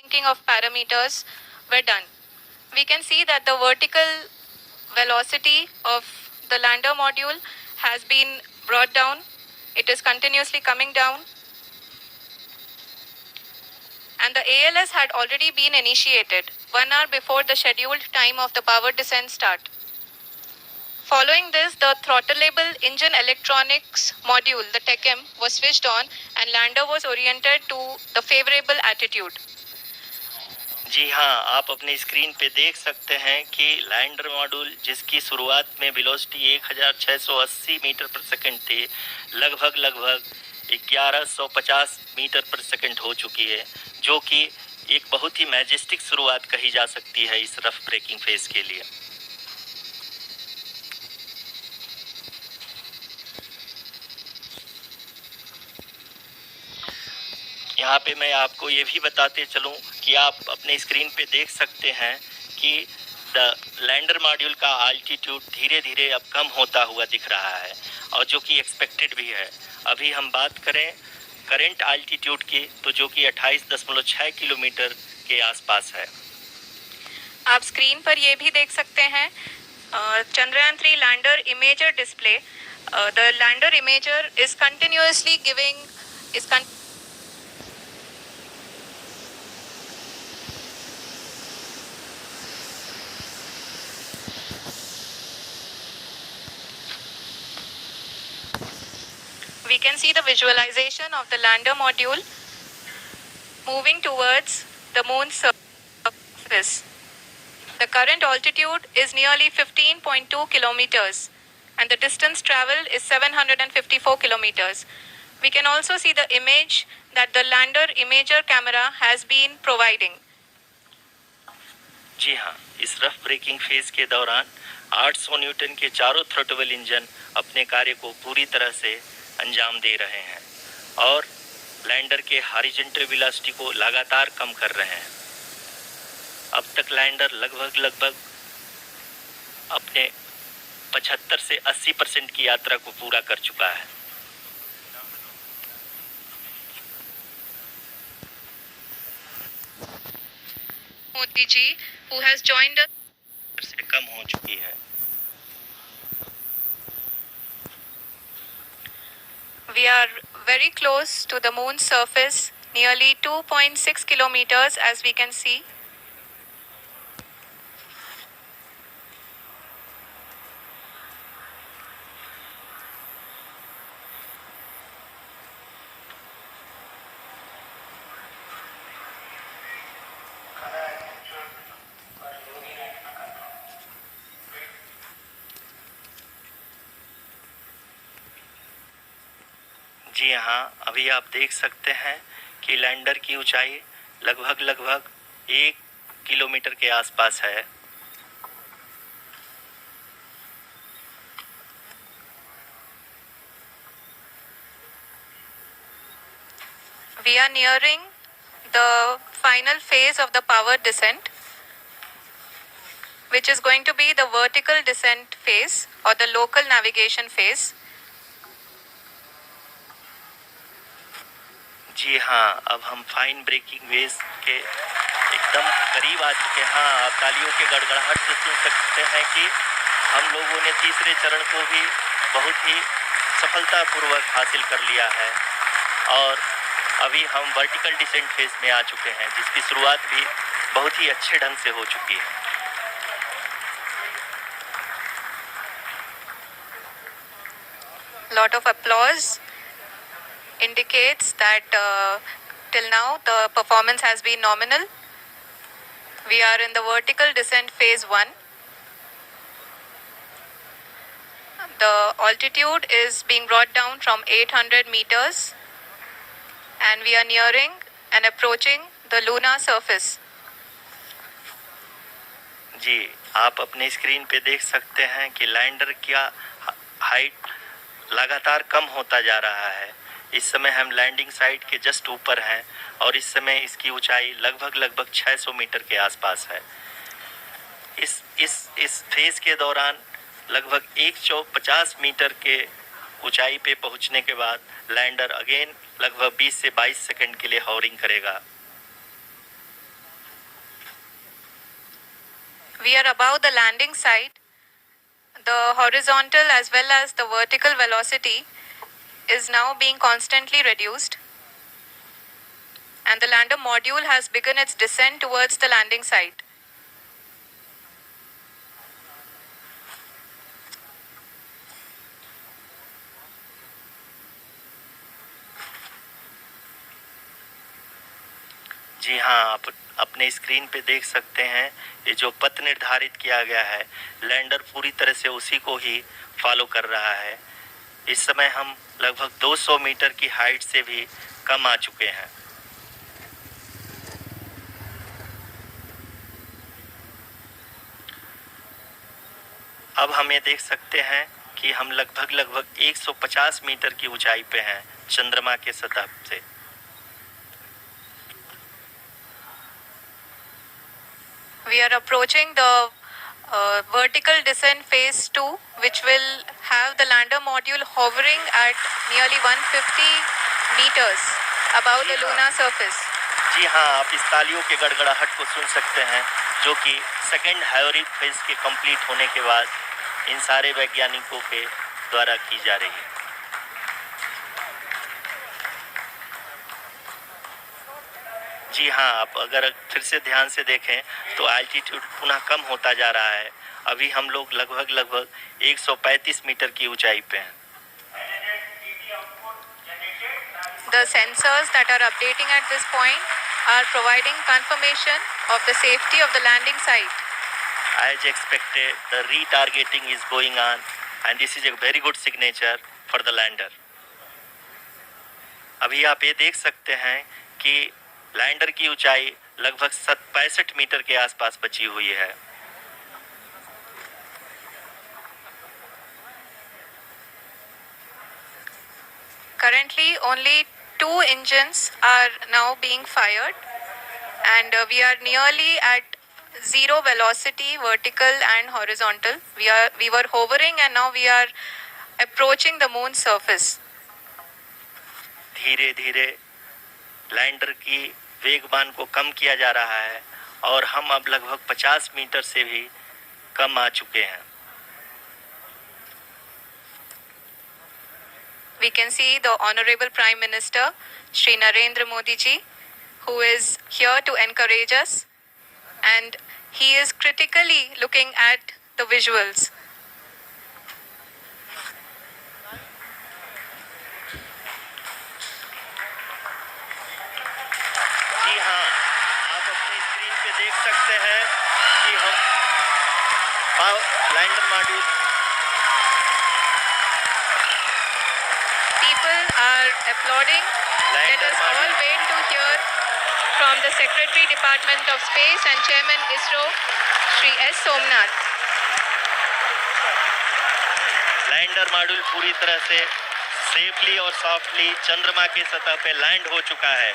linking of parameters were done. We can see that the vertical velocity of the lander module has been brought down. It is continuously coming down. And the ALS had already been initiated 1 hour before the scheduled time of the power descent start. Following this, the throttleable engine electronics module, the TECM, was switched on and lander was oriented to the favorable attitude. जी हाँ, आप अपनी screen पे देख सकते हैं कि lander module जिसकी शुरुआत में वेलोसिटी 1680 मीटर पर सेकंड थी, लगभग 1150 मीटर पर सेकंड हो चुकी है, जो कि एक बहुत ही मैजेस्टिक शुरुआत कही जा सकती है इस रफ ब्रेकिंग फेज के लिए। यहाँ पे मैं आपको ये भी बताते चलूँ कि आप अपने स्क्रीन पे देख सकते हैं कि द लैंडर मॉड्यूल का आल्टीट्यूड धीरे धीरे अब कम होता हुआ दिख रहा है और जो कि एक्सपेक्टेड भी है। अभी हम बात करें करंट आल्टीट्यूड की तो जो कि 28.6 किलोमीटर के आसपास है। आप स्क्रीन पर ये भी देख सकते हैं Chandrayaan 3 lander imager display. The lander imager is continuously giving we can see the visualization of the lander module moving towards the moon's surface. The current altitude is nearly 15.2 kilometers and the distance traveled is 754 kilometers. We can also see the image that the lander imager camera has been providing. जी हाँ, इस rough breaking phase के दौरान 800 Newton के चारों throttle engine अपने कार्य को पूरी तरह से अंजाम दे रहे हैं और लैंडर के हॉरिजॉन्टल वेलोसिटी को लगातार कम कर रहे हैं। अब तक लैंडर लगभग अपने 75 से 80% की यात्रा को पूरा कर चुका है। Modi ji who has joined us से कम हो चुकी है। We are very close to the moon's surface, nearly 2.6 kilometers as we can see. जी हाँ, अभी आप देख सकते हैं कि लैंडर की ऊंचाई लगभग 1 किलोमीटर के आसपास है। We are nearing the final phase of the power descent, which is going to be the vertical descent phase or the local navigation phase. जी हाँ, अब हम फाइन ब्रेकिंग वेव के एकदम करीब आ चुके हैं। हाँ, आप तालियों के गड़गड़ाहट से सुन सकते हैं कि हम लोगों ने तीसरे चरण को भी बहुत ही सफलतापूर्वक हासिल कर लिया है और अभी हम वर्टिकल डिसेंट फेज में आ चुके हैं, जिसकी शुरुआत भी बहुत ही अच्छे ढंग से हो चुकी है। Lot of applause indicates that till now the performance has been nominal. We are in the vertical descent phase 1. The altitude is being brought down from 800 meters and we are nearing and approaching the lunar surface. जी, आप अपने screen पे देख सकते हैं कि lander का height लगातार कम होता जा रहा है। इस समय हम लैंडिंग साइट के जस्ट ऊपर हैं और इस समय इसकी ऊंचाई लगभग 600 मीटर के आसपास है। इस फेज के दौरान लगभग 150 मीटर के ऊंचाई पे पहुंचने के बाद लैंडर अगेन लगभग 20 से 22 सेकंड के लिए हॉवरिंग करेगा। We are above the landing site. The horizontal as well as the vertical velocity is now being constantly reduced, and the lander module has begun its descent towards the landing site. जी हाँ, आप अपने screen पे देख सकते हैं ये जो पथ निर्धारित किया गया है, लैंडर पूरी तरह से उसी को ही फॉलो कर रहा है। इस समय हम लगभग 200 मीटर की हाइट से भी कम आ चुके हैं। अब हम ये देख सकते हैं कि हम लगभग 150 मीटर की ऊंचाई पे हैं चंद्रमा के सतह से। We are approaching the vertical descent phase 2, which will have the lander module hovering at nearly 150 meters above the lunar surface. जी हाँ, आप इस तालियों के गड़गड़ाहट को सुन सकते हैं, जो कि सेकेंड हायोरिक फेज के कंप्लीट होने के बाद इन सारे वैज्ञानिकों के द्वारा की जा रही है। जी हाँ, आप अगर फिर से ध्यान से देखें तो एल्टीट्यूड पुनः कम होता जा रहा है। अभी हम लोग लगभग 135 मीटर की ऊंचाई पे हैं। The sensors that are updating at this point are providing confirmation of the safety of the landing site. As expected, the retargeting is going on and this is a very good signature for the lander. अभी आप ये देख सकते हैं कि lander की ऊंचाई लगभग 65 मीटर के आसपास बची हुई है। Currently, only 2 engines are now being fired, and we are nearly at zero velocity, vertical and horizontal. We were hovering, and now we are approaching the moon's surface. धीरे धीरे लैंडर की वेगमान को कम किया जा रहा है और हम अब लगभग 50 मीटर से भी कम आ चुके हैं। We can see the Honorable Prime Minister, Shri Narendra Modi ji, who is here to encourage us, and he is critically looking at the visuals. जी हाँ, आप अपनी स्क्रीन पे देख सकते हैं कि हम lander module Are applauding. Let us all wait to hear from the Secretary Department of Space and Chairman ISRO, Shri S. Somnath. Lander module पूरी तरह से सेफली और सॉफ्टली चंद्रमा की सतह पे लैंड हो चुका है।